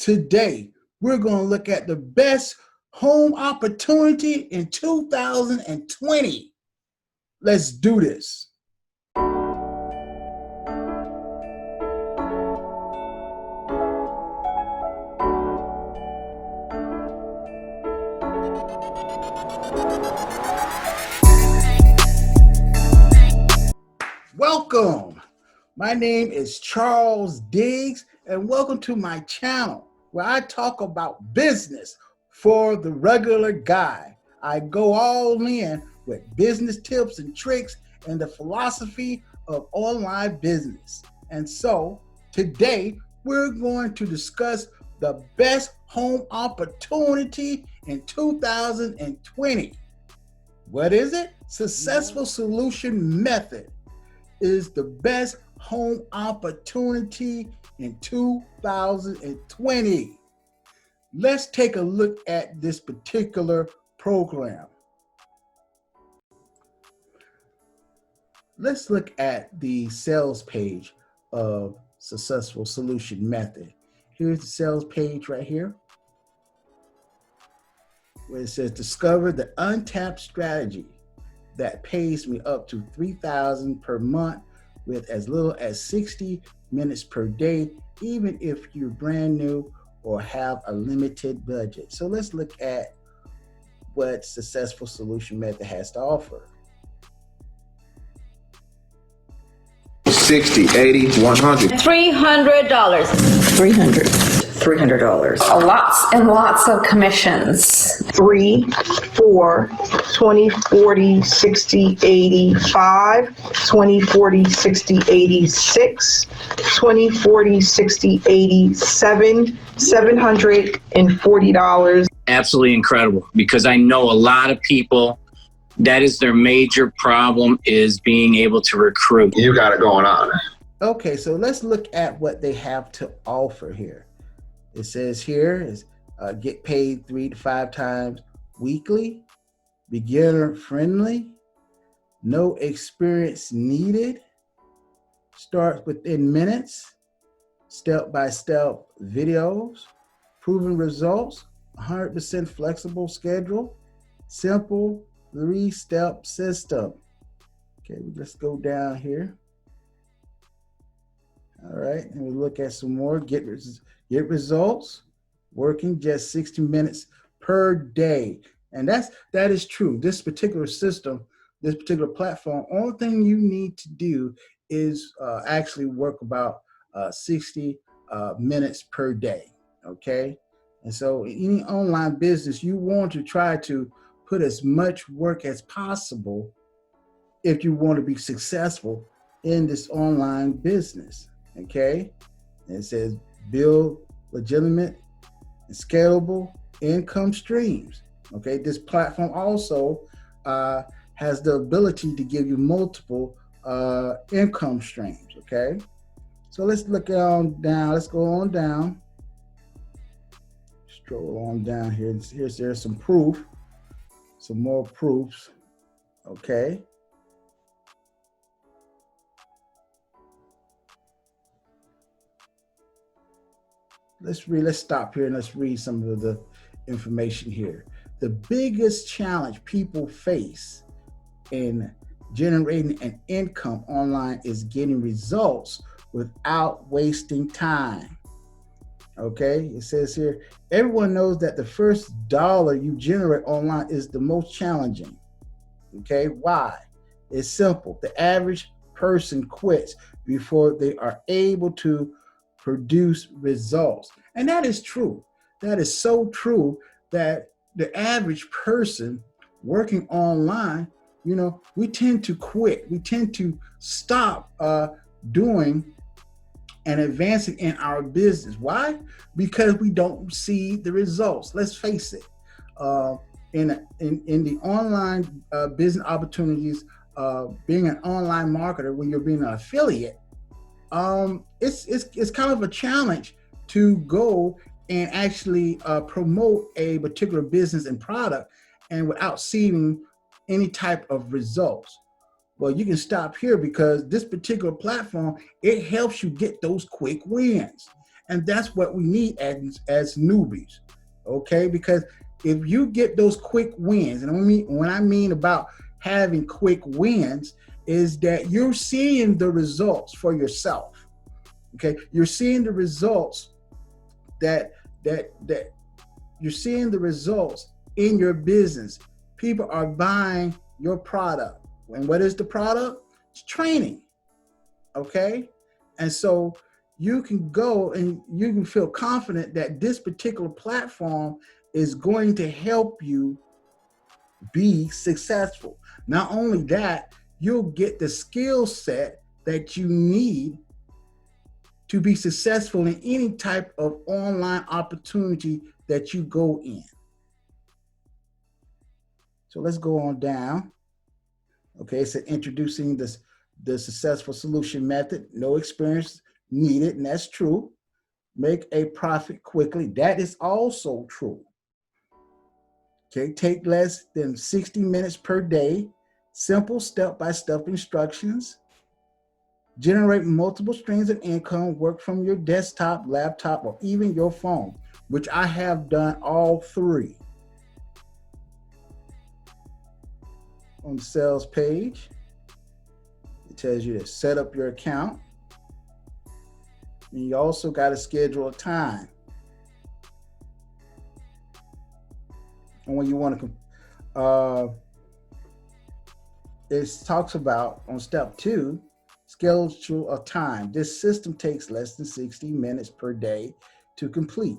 Today, we're going to look at the best home opportunity in 2020. Let's do this. Welcome. My name is Charles Diggs, and welcome to my channel where I talk about business for the regular guy. I go all in with business tips and tricks and the philosophy of online business. And so today we're going to discuss the best home opportunity in 2020. What is it? Successful Solution Method is the best home opportunity in 2020. Let's take a look at this particular program. Let's look at the sales page of Successful Solution Method. Here's the sales page right here, where it says discover the untapped strategy that pays me up to $3,000 per month with as little as 60 minutes per day, even if you're brand new or have a limited budget. So let's look at what Successful Solution Method has to offer. 60, 80, 100. $300. $300. Lots and lots of commissions. 3, 4, 20, 40, 60, 85, 20, 40, 60, 86, 20, 40, 60, 87, $740. Absolutely incredible, because I know a lot of people, that is their major problem, is being able to recruit. You got it going on. Okay, so let's look at what they have to offer here. It says here is get paid 3 to 5 times weekly, beginner friendly, no experience needed, start within minutes, step-by-step videos, proven results, 100% flexible schedule, simple 3-step system. Okay, let's go down here. All right, and we look at some more. Get results, working just 60 minutes per day. And that is true. This particular system, this particular platform, only thing you need to do is actually work about 60 minutes per day, okay? And so in any online business, you want to try to put as much work as possible if you want to be successful in this online business, okay? And it says build legitimate and scalable income streams, okay? This platform also has the ability to give you multiple income streams, okay? So let's look on down, let's go on down. Stroll on down here. There's some proof, some more proofs, okay? Let's stop here and let's read some of the information here. The biggest challenge people face in generating an income online is getting results without wasting time. Okay, it says here, everyone knows that the first dollar you generate online is the most challenging. Okay, why? It's simple. The average person quits before they are able to produce results. And that is true. That is so true that the average person working online, you know, we tend to quit. We tend to stop doing and advancing in our business. Why? Because we don't see the results. Let's face it. In the online business opportunities, being an online marketer, when you're being an affiliate, it's kind of a challenge to go and actually promote a particular business and product and without seeing any type of results. Well, you can stop here because this particular platform, it helps you get those quick wins. And that's what we need as newbies, okay? Because if you get those quick wins, and when I mean about having quick wins, is that you're seeing the results for yourself, okay? You're seeing the results that you're seeing the results in your business. People are buying your product. And what is the product? It's training, okay? And so you can go and you can feel confident that this particular platform is going to help you be successful. Not only that, you'll get the skill set that you need to be successful in any type of online opportunity that you go in. So let's go on down. Okay, so introducing the successful solution method. No experience needed, and that's true. Make a profit quickly. That is also true. Okay, take less than 60 minutes per day. Simple step-by-step instructions. Generate multiple streams of income. Work from your desktop, laptop, or even your phone, which I have done all three. On the sales page, it tells you to set up your account. And you also got to schedule a time. And when you want to, it talks about on step 2, schedule a time. This system takes less than 60 minutes per day to complete.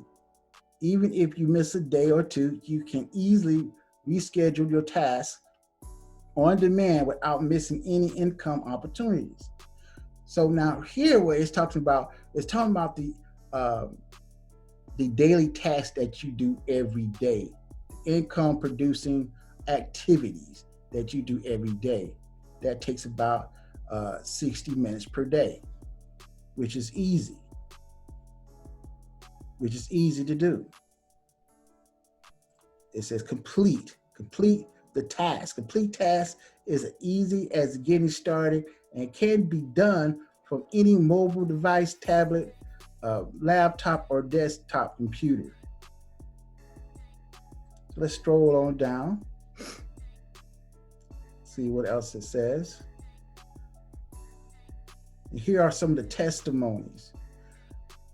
Even if you miss a day or two, you can easily reschedule your tasks on demand without missing any income opportunities. So now here where it's talking about the daily tasks that you do every day, income producing activities that you do every day. That takes about 60 minutes per day, which is easy to do. It says complete the task. Complete task is as easy as getting started and can be done from any mobile device, tablet, laptop, or desktop computer. So let's stroll on down, see what else it says. And here are some of the testimonies.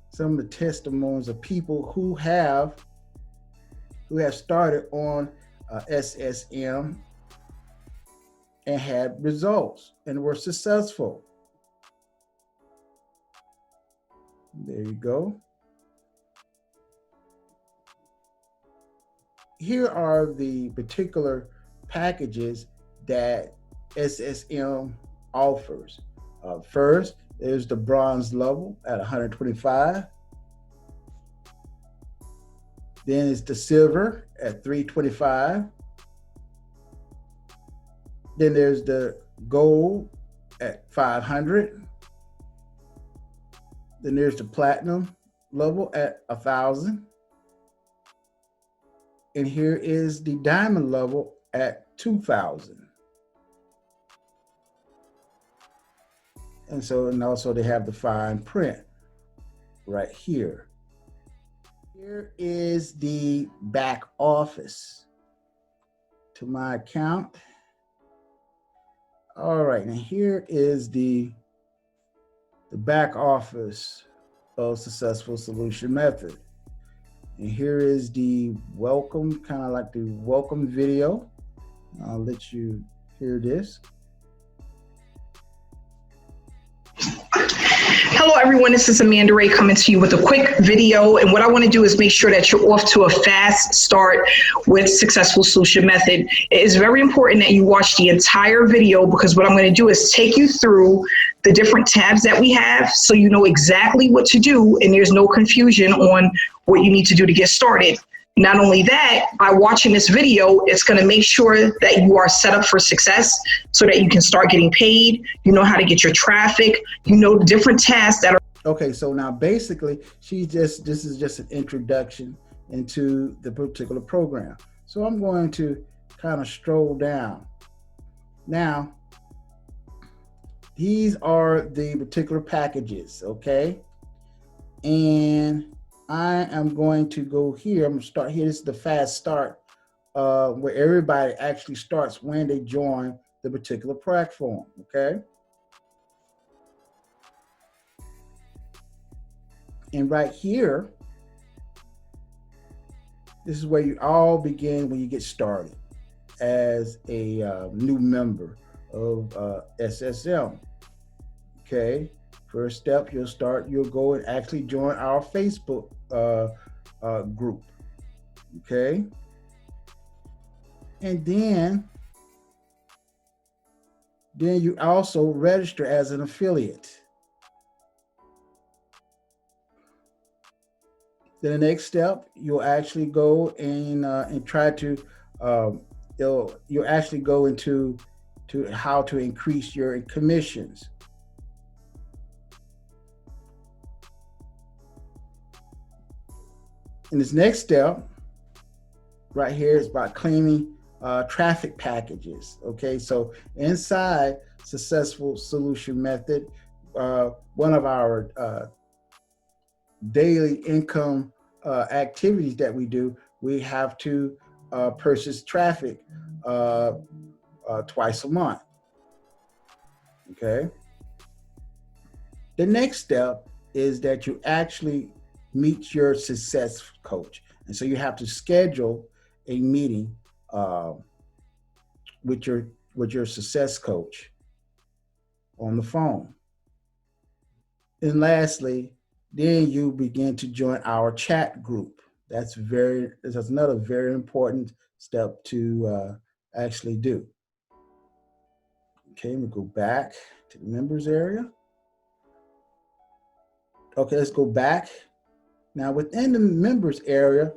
Some of the testimonies of people who have started on SSM and had results and were successful. There you go. Here are the particular packages that SSM offers. First, there's the bronze level at 125. Then it's the silver at 325. Then there's the gold at 500. Then there's the platinum level at 1,000. And here is the diamond level at 2,000. And also they have the fine print right here. Here is the back office to my account. All right, and here is the back office of Successful Solution Method. And here is the welcome, kind of like the welcome video. I'll let you hear this. Hello everyone, this is Amanda Ray coming to you with a quick video, and what I want to do is make sure that you're off to a fast start with Successful Solution Method. It is very important that you watch the entire video, because what I'm going to do is take you through the different tabs that we have so you know exactly what to do and there's no confusion on what you need to do to get started. Not only that, by watching this video, it's going to make sure that you are set up for success so that you can start getting paid. You know how to get your traffic. You know the different tasks that are. Okay, so now basically, this is just an introduction into the particular program. So I'm going to kind of stroll down. Now, these are the particular packages, okay? And I am going to go here. I'm gonna start here. This is the fast start where everybody actually starts when they join the particular platform, okay? And right here, this is where you all begin when you get started as a new member of SSM, okay? First step, you'll go and actually join our Facebook group, okay? And then you also register as an affiliate. Then the next step, you'll actually go and try to you'll actually go into how to increase your commissions. And this next step right here is about claiming traffic packages. Okay, so inside Successful Solution Method, one of our daily income activities that we do, we have to purchase traffic twice a month. Okay. The next step is that you actually meet your success coach. And so you have to schedule a meeting with your success coach on the phone. And lastly, then you begin to join our chat group. That's another very important step to actually do. Okay, we go back to the members area. Okay, let's go back. Now within the members area,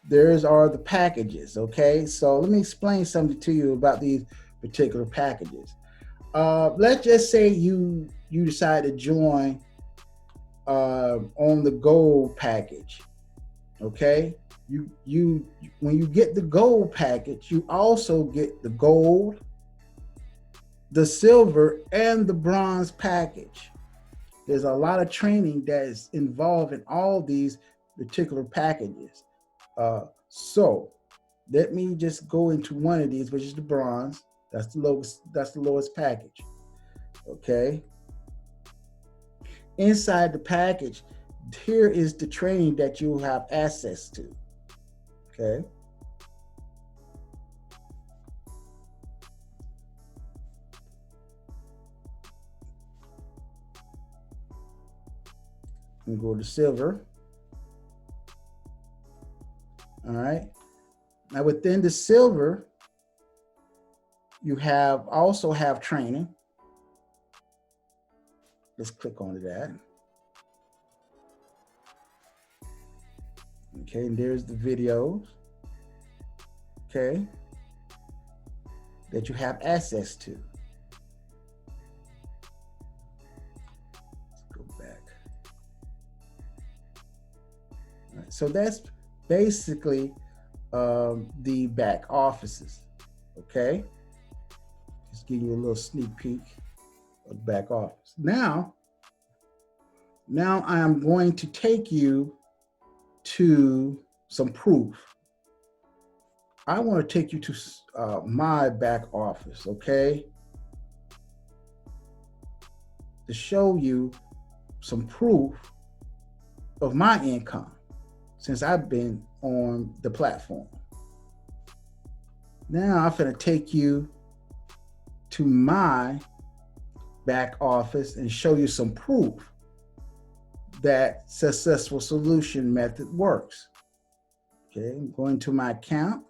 there's are the packages, okay? So let me explain something to you about these particular packages. Let's just say you decide to join on the gold package, okay? When you get the gold package, you also get the gold, the silver, and the bronze package. There's a lot of training that is involved in all these particular packages. So let me just go into one of these, which is the bronze. That's the lowest package. Okay. Inside the package, here is the training that you have access to. Okay. And go to silver. All right. Now within the silver, you also have training. Let's click onto that. Okay, and there's the videos, okay, that you have access to. Let's go back. All right, so that's basically the back offices, okay? Just give you a little sneak peek of the back office. Now I am going to take you to some proof. I want to take you to my back office, okay? To show you some proof of my income since I've been on the platform. Now I'm going to take you to my back office and show you some proof that Successful Solution Method works. Okay, I'm going to my account.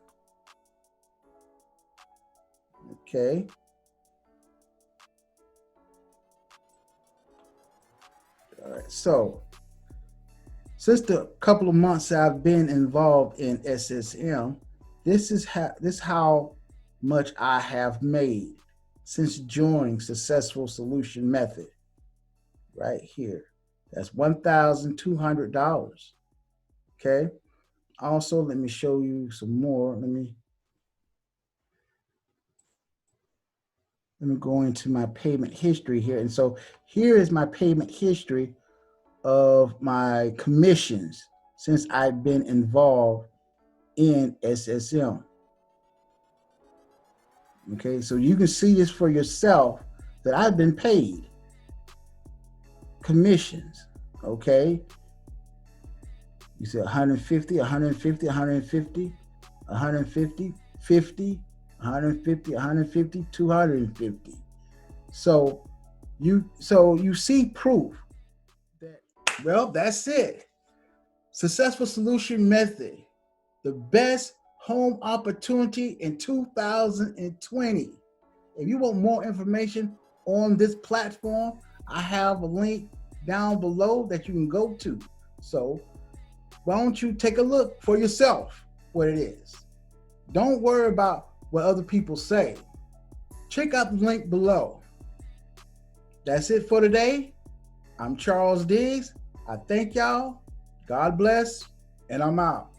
Okay. All right, so since the couple of months I've been involved in SSM, this is how much I have made since joining Successful Solution Method. Right here. That's $1,200. Okay. Also, let me show you some more. Let me go into my payment history here. And so here is my payment history of my commissions since I've been involved in SSM. Okay, so you can see this for yourself that I've been paid commissions. Okay, you said 150, 150, 150, 150, 50, 150, 150, 250. So you see proof that, well, that's it. Successful Solution Method, the best home opportunity in 2020. If you want more information on this platform, I have a link down below that you can go to. So why don't you take a look for yourself what it is. Don't worry about what other people say. Check out the link below. That's it for today. I'm Charles Diggs. I thank y'all. God bless, and I'm out.